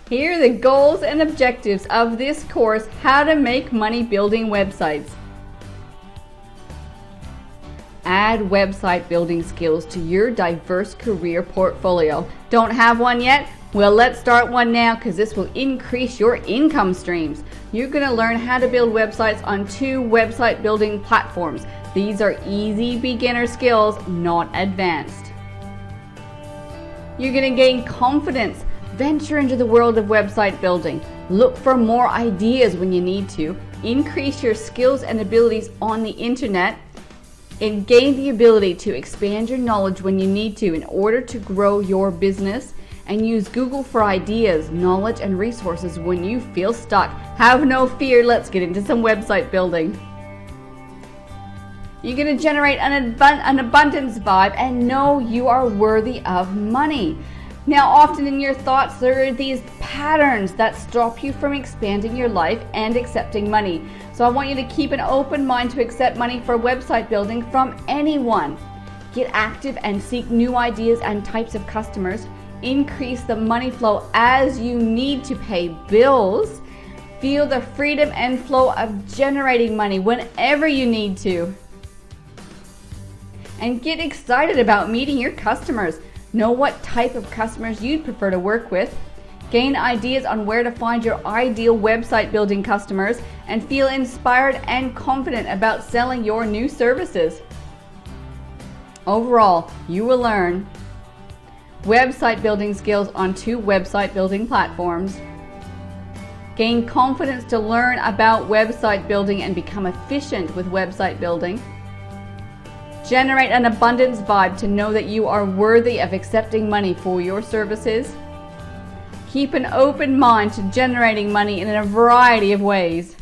Here are the goals and objectives of this course, How to Make Money Building Websites. Add website building skills to your diverse career portfolio. Don't have one yet? Well, let's start one now because this will increase your income streams. You're going to learn how to build websites on 2 website building platforms. These are easy beginner skills, not advanced. You're going to gain confidence. Venture into the world of website building. Look for more ideas when you need to. Increase your skills and abilities on the internet. And gain the ability to expand your knowledge when you need to in order to grow your business. And use Google for ideas, knowledge, and resources when you feel stuck. Have no fear, let's get into some website building. You're going to generate an abundance vibe and know you are worthy of money. Now, often in your thoughts, there are these patterns that stop you from expanding your life and accepting money. So I want you to keep an open mind to accept money for website building from anyone. Get active and seek new ideas and types of customers. Increase the money flow as you need to pay bills. Feel the freedom and flow of generating money whenever you need to. And get excited about meeting your customers. Know what type of customers you'd prefer to work with. Gain ideas on where to find your ideal website building customers and feel inspired and confident about selling your new services. Overall, you will learn website building skills on 2 website building platforms. Gain confidence to learn about website building and become efficient with website building. Generate an abundance vibe to know that you are worthy of accepting money for your services. Keep an open mind to generating money in a variety of ways.